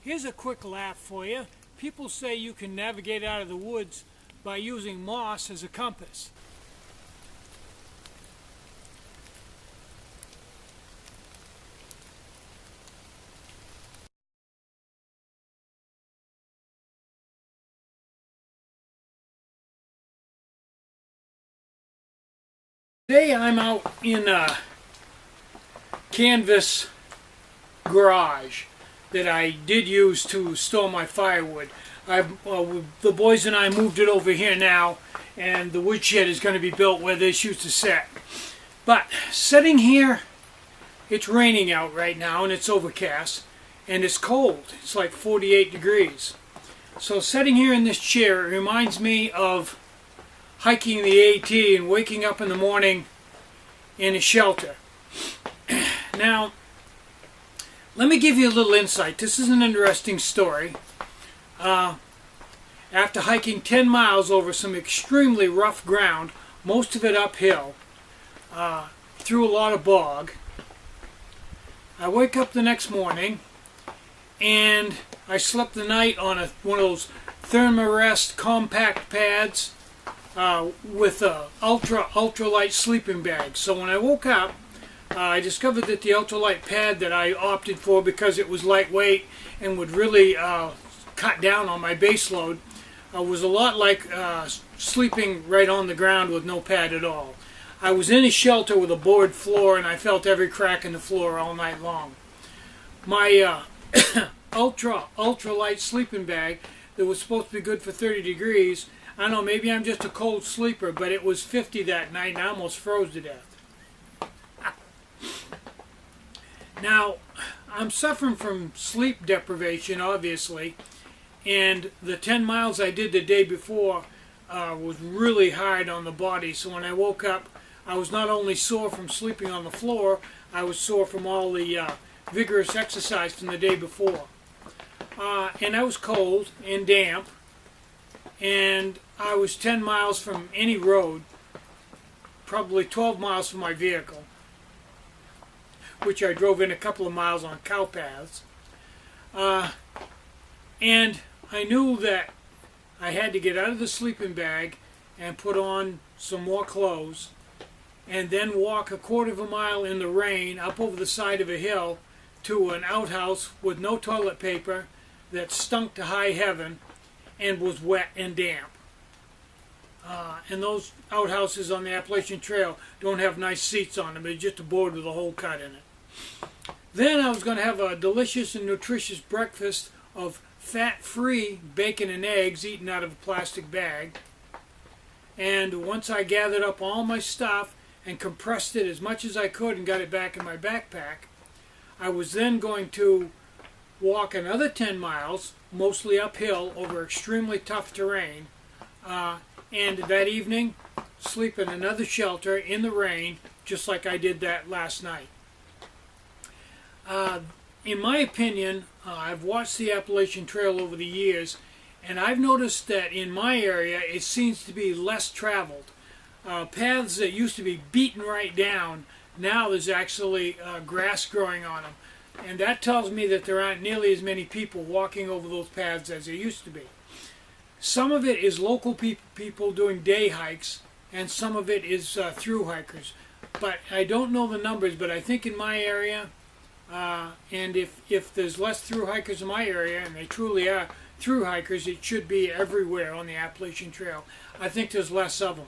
Here's a quick laugh for you. People say you can navigate out of the woods by using moss as a compass. Today I'm out in a canvas garage that I did use to store my firewood. The boys and I moved it over here now, and the woodshed is going to be built where this used to sit. But sitting here, it's raining out right now and it's overcast and it's cold. It's like 48 degrees. So sitting here in this chair, it reminds me of hiking the AT and waking up in the morning in a shelter. Now, let me give you a little insight. This is an interesting story. After hiking 10 miles over some extremely rough ground, most of it uphill, through a lot of bog, I wake up the next morning and I slept the night on one of those Thermarest compact pads with a ultralight sleeping bag. So when I woke up, I discovered that the ultralight pad that I opted for, because it was lightweight and would really cut down on my base load, was a lot like sleeping right on the ground with no pad at all. I was in a shelter with a board floor and I felt every crack in the floor all night long. My ultralight sleeping bag that was supposed to be good for 30 degrees, I don't know, maybe I'm just a cold sleeper, but it was 50 that night and I almost froze to death. Now, I'm suffering from sleep deprivation, obviously, and the 10 miles I did the day before was really hard on the body. So when I woke up, I was not only sore from sleeping on the floor, I was sore from all the vigorous exercise from the day before. And I was cold and damp, and I was 10 miles from any road, probably 12 miles from my vehicle, which I drove in a couple of miles on cow paths. And I knew that I had to get out of the sleeping bag and put on some more clothes and then walk a quarter of a mile in the rain up over the side of a hill to an outhouse with no toilet paper that stunk to high heaven and was wet and damp. And those outhouses on the Appalachian Trail don't have nice seats on them. It's just a board with a hole cut in it. Then I was going to have a delicious and nutritious breakfast of fat-free bacon and eggs eaten out of a plastic bag. And once I gathered up all my stuff and compressed it as much as I could and got it back in my backpack, I was then going to walk another 10 miles, mostly uphill over extremely tough terrain, and that evening sleep in another shelter in the rain, just like I did that last night. In my opinion, I've watched the Appalachian Trail over the years, and I've noticed that in my area it seems to be less traveled. Paths that used to be beaten right down, now there's actually grass growing on them. And that tells me that there aren't nearly as many people walking over those paths as there used to be. Some of it is local people doing day hikes, and some of it is through hikers. But I don't know the numbers, but I think in my area, and if there's less through hikers in my area, and they truly are through hikers, it should be everywhere on the Appalachian Trail. I think there's less of them.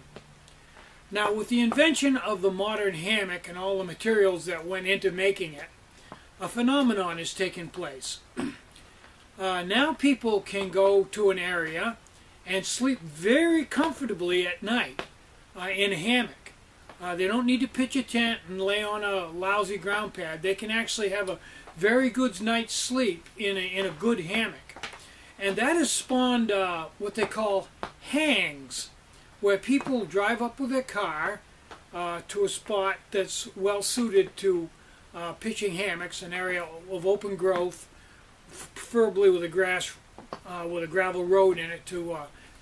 Now, with the invention of the modern hammock and all the materials that went into making it, a phenomenon is taking place. Now people can go to an area and sleep very comfortably at night in a hammock. They don't need to pitch a tent and lay on a lousy ground pad. They can actually have a very good night's sleep in a good hammock. And that has spawned what they call hangs, where people drive up with their car to a spot that's well suited to pitching hammocks, an area of open growth, preferably with a gravel road in it to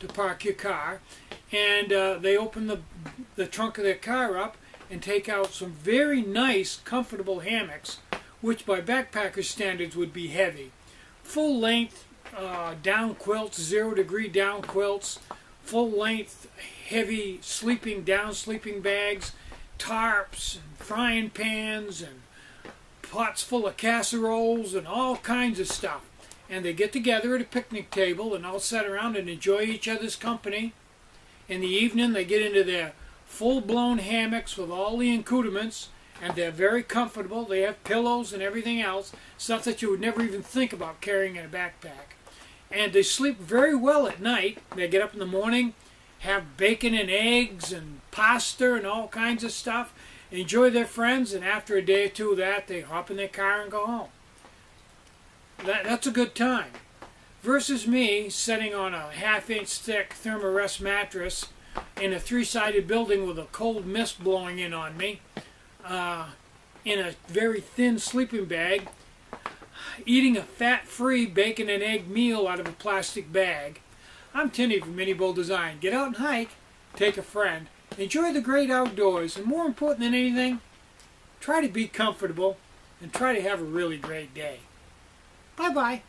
park your car, and they open the trunk of their car up and take out some very nice, comfortable hammocks, which by backpacker standards would be heavy. full length down quilts, 0-degree down quilts, full length heavy down sleeping bags, tarps and frying pans and pots full of casseroles and all kinds of stuff. And they get together at a picnic table and all sit around and enjoy each other's company. In the evening they get into their full-blown hammocks with all the accoutrements, and they're very comfortable. They have pillows and everything else, stuff that you would never even think about carrying in a backpack. And they sleep very well at night. They get up in the morning, have bacon and eggs and pasta and all kinds of stuff, enjoy their friends, and after a day or two of that, they hop in their car and go home. That's a good time. Versus me sitting on a half-inch thick Thermarest mattress in a 3-sided building with a cold mist blowing in on me, in a very thin sleeping bag, eating a fat-free bacon and egg meal out of a plastic bag. I'm Tinny from Mini Bowl Design. Get out and hike, take a friend, enjoy the great outdoors, and more important than anything, try to be comfortable and try to have a really great day. Bye-bye.